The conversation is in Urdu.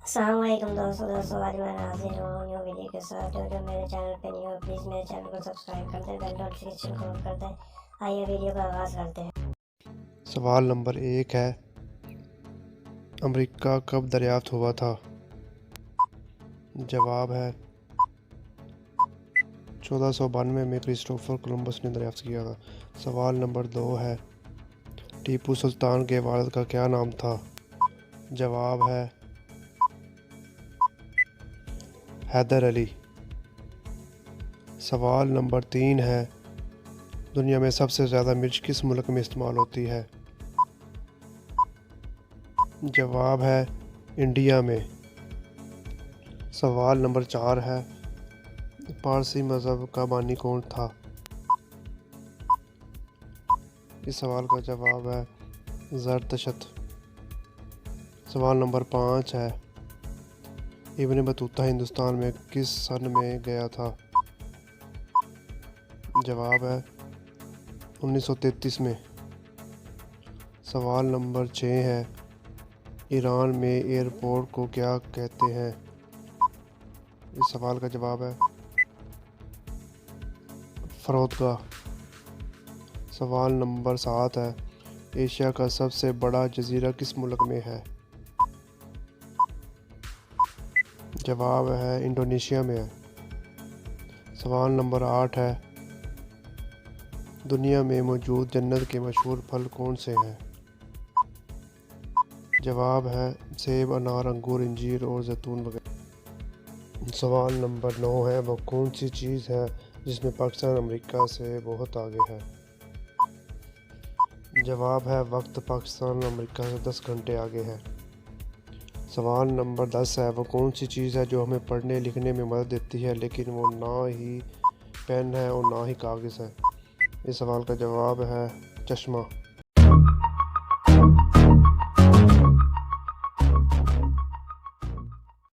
السلام علیکم دوستوں آج میں حاضر ہوا ہوں نیو ویڈیو کے ساتھ. جو میرے چینل پہ نہیں ہو پلیز میرے چینل کو سبسکرائب کر دیں, بیل نوٹیفیکیشن کو آن کر دیں. آئیے ویڈیو کا آغاز کرتے ہیں. سوال نمبر 1 ہے, امریکہ کب دریافت ہوا تھا؟ جواب ہے 1492 میں کرسٹوفر کولمبس نے دریافت کیا تھا. سوال نمبر 2 ہے, ٹیپو سلطان کے والد کا کیا نام تھا؟ جواب ہے حیدر علی. سوال نمبر 3 ہے, دنیا میں سب سے زیادہ مرچ کس ملک میں استعمال ہوتی ہے؟ جواب ہے انڈیا میں. سوال نمبر 4 ہے, پارسی مذہب کا بانی کون تھا؟ اس سوال کا جواب ہے زرتشت. سوال نمبر 5 ہے, ابن بطوطہ ہندوستان میں کس سن میں گیا تھا؟ جواب ہے 1933 میں. سوال نمبر 6 ہے, ایران میں ایئرپورٹ کو کیا کہتے ہیں؟ اس سوال کا جواب ہے فرودگاہ. سوال نمبر 7 ہے, ایشیا کا سب سے بڑا جزیرہ کس ملک میں ہے؟ جواب ہے انڈونیشیا میں ہے. سوال نمبر 8 ہے, دنیا میں موجود جنت کے مشہور پھل کون سے ہیں؟ جواب ہے سیب, انار, انگور, انجیر اور زیتون وغیرہ. سوال نمبر 9 ہے, وہ کون سی چیز ہے جس میں پاکستان امریکہ سے بہت آگے ہے؟ جواب ہے وقت, پاکستان امریکہ سے 10 گھنٹے آگے ہے. سوال نمبر 10 ہے, وہ کون سی چیز ہے جو ہمیں پڑھنے لکھنے میں مدد دیتی ہے لیکن وہ نہ ہی پین ہے اور نہ ہی کاغذ ہے؟ اس سوال کا جواب ہے چشمہ.